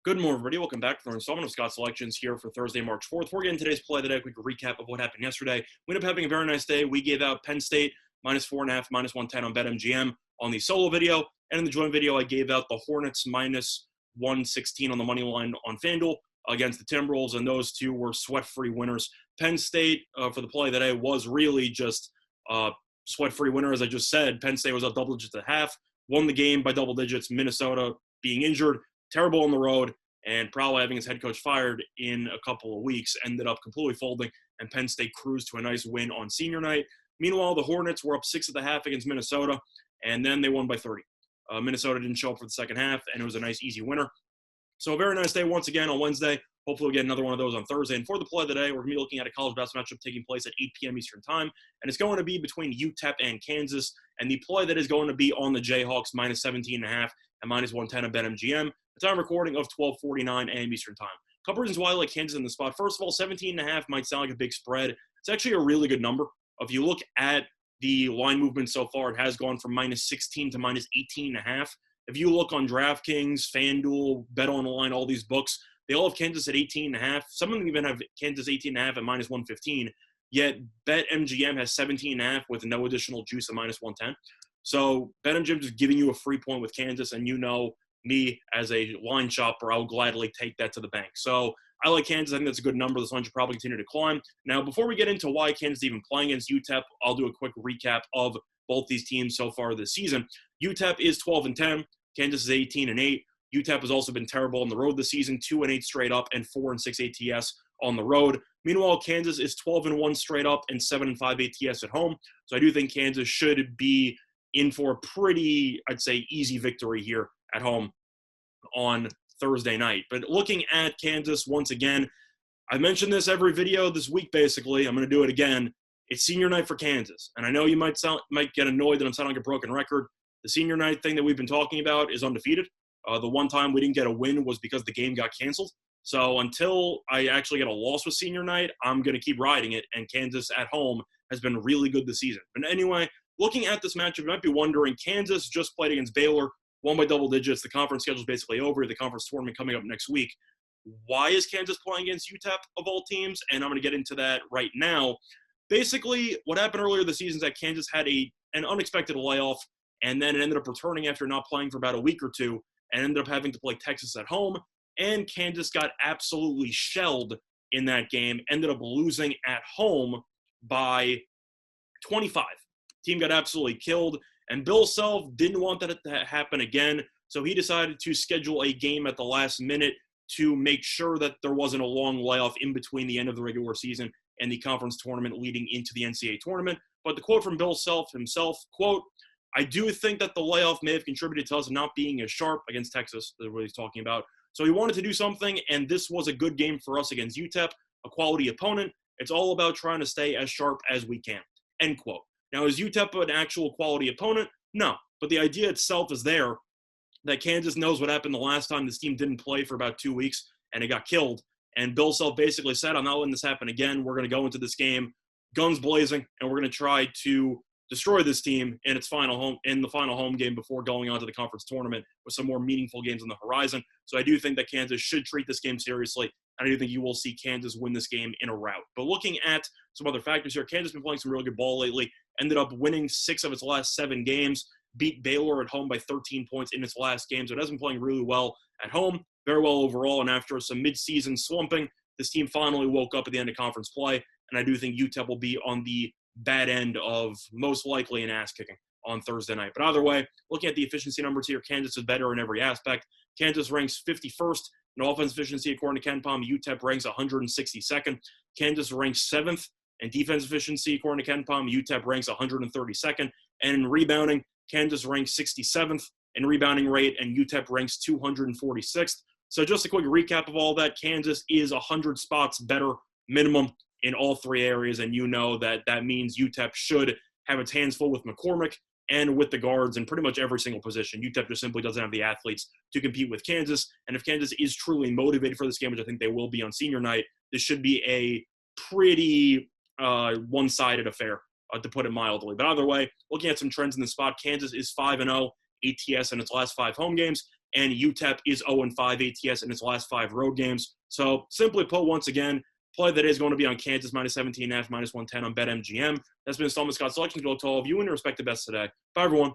Good morning, everybody. Welcome back to our installment of Scott's Selections here for Thursday, March 4th. We're getting today's play of the day. A quick recap of what happened yesterday. We ended up having a very nice day. We gave out Penn State -4.5, -110 on BetMGM on the solo video. And in the joint video, I gave out the Hornets -116 on the money line on FanDuel against the Timberwolves, and those two were sweat-free winners. Penn State, for the play of the day, was really just sweat-free winner, as I just said. Penn State was up double digits at half, won the game by double digits. Minnesota being injured, terrible on the road, and probably having his head coach fired in a couple of weeks, ended up completely folding, and Penn State cruised to a nice win on senior night. Meanwhile, the Hornets were up 6.5 against Minnesota, and then they won by 30. Minnesota didn't show up for the second half, and it was a nice, easy winner. So a very nice day once again on Wednesday. Hopefully we'll get another one of those on Thursday. And for the play of the day, we're going to be looking at a college basketball matchup taking place at 8 p.m. Eastern Time, and it's going to be between UTEP and Kansas. And the play that is going to be on the Jayhawks -17.5 and -110 at BetMGM. The time recording of 12:49 a.m. Eastern Time. A couple reasons why I like Kansas in the spot. First of all, 17.5 might sound like a big spread. It's actually a really good number. If you look at the line movement so far, it has gone from -16 to -18.5. If you look on DraftKings, FanDuel, BetOnline, all these books, they all have Kansas at 18.5. Some of them even have Kansas 18.5 at -115. Yet BetMGM has 17.5 with no additional juice at -110. So BetMGM is giving you a free point with Kansas, and you know me as a line shopper, I'll gladly take that to the bank. So I like Kansas. I think that's a good number. This line should probably continue to climb. Now, before we get into why Kansas is even playing against UTEP, I'll do a quick recap of both these teams so far this season. UTEP is 12-10. Kansas is 18-8. UTEP has also been terrible on the road this season, 2-8 straight up and 4-6 ATS on the road. Meanwhile, Kansas is 12-1 straight up and 7-5 ATS at home. So I do think Kansas should be in for a pretty, I'd say, easy victory here at home on Thursday night. But looking at Kansas, once again, I mentioned this every video this week, basically. I'm going to do it again. It's senior night for Kansas. And I know you might get annoyed that I'm sounding like a broken record. The senior night thing that we've been talking about is undefeated. The one time we didn't get a win was because the game got canceled. So until I actually get a loss with senior night, I'm going to keep riding it. And Kansas at home has been really good this season. But anyway, looking at this matchup, you might be wondering, Kansas just played against Baylor, won by double digits. The conference schedule is basically over. The conference tournament coming up next week. Why is Kansas playing against UTEP of all teams? And I'm going to get into that right now. Basically, what happened earlier this season is that Kansas had an unexpected layoff, and then it ended up returning after not playing for about a week or two, and ended up having to play Texas at home. And Kansas got absolutely shelled in that game, ended up losing at home by 25. Team got absolutely killed. And Bill Self didn't want that to happen again, so he decided to schedule a game at the last minute to make sure that there wasn't a long layoff in between the end of the regular season and the conference tournament leading into the NCAA tournament. But the quote from Bill Self himself, quote, "I do think that the layoff may have contributed to us not being as sharp against Texas," that's what he's talking about. So he wanted to do something, and this was a good game for us against UTEP, a quality opponent. It's all about trying to stay as sharp as we can, end quote. Now, is UTEP an actual quality opponent? No. But the idea itself is there that Kansas knows what happened the last time this team didn't play for about 2 weeks and it got killed. And Bill Self basically said, I'm not letting this happen again. We're going to go into this game guns blazing, and we're going to try to destroy this team in the final home game before going on to the conference tournament with some more meaningful games on the horizon. So I do think that Kansas should treat this game seriously. And I do think you will see Kansas win this game in a rout. But looking at some other factors here, Kansas has been playing some really good ball lately, ended up winning 6 of its last 7 games, beat Baylor at home by 13 points in its last game. So it has been playing really well at home, very well overall. And after some midseason slumping, this team finally woke up at the end of conference play. And I do think UTEP will be on the bad end of most likely an ass kicking on Thursday night. But either way, looking at the efficiency numbers here, Kansas is better in every aspect. Kansas ranks 51st in offense efficiency according to KenPom. UTEP ranks 162nd. Kansas ranks 7th in defense efficiency according to KenPom. UTEP ranks 132nd. And in rebounding, Kansas ranks 67th in rebounding rate, and UTEP ranks 246th. So just a quick recap of all that. Kansas is 100 spots better minimum in all 3 areas, and you know that that means UTEP should have its hands full with McCormick and with the guards in pretty much every single position. UTEP just simply doesn't have the athletes to compete with Kansas. And if Kansas is truly motivated for this game, which I think they will be on senior night, this should be a pretty one-sided affair, to put it mildly. But either way, looking at some trends in the spot, Kansas is 5-0 ATS in its last 5 home games. and UTEP is 0-5 ATS in its last 5 road games. So simply put, once again, play that is going to be on Kansas minus 17.5, minus 110 on BetMGM. That's been installment Scott Selections. Go to all of you and your respective bets today. Bye, everyone.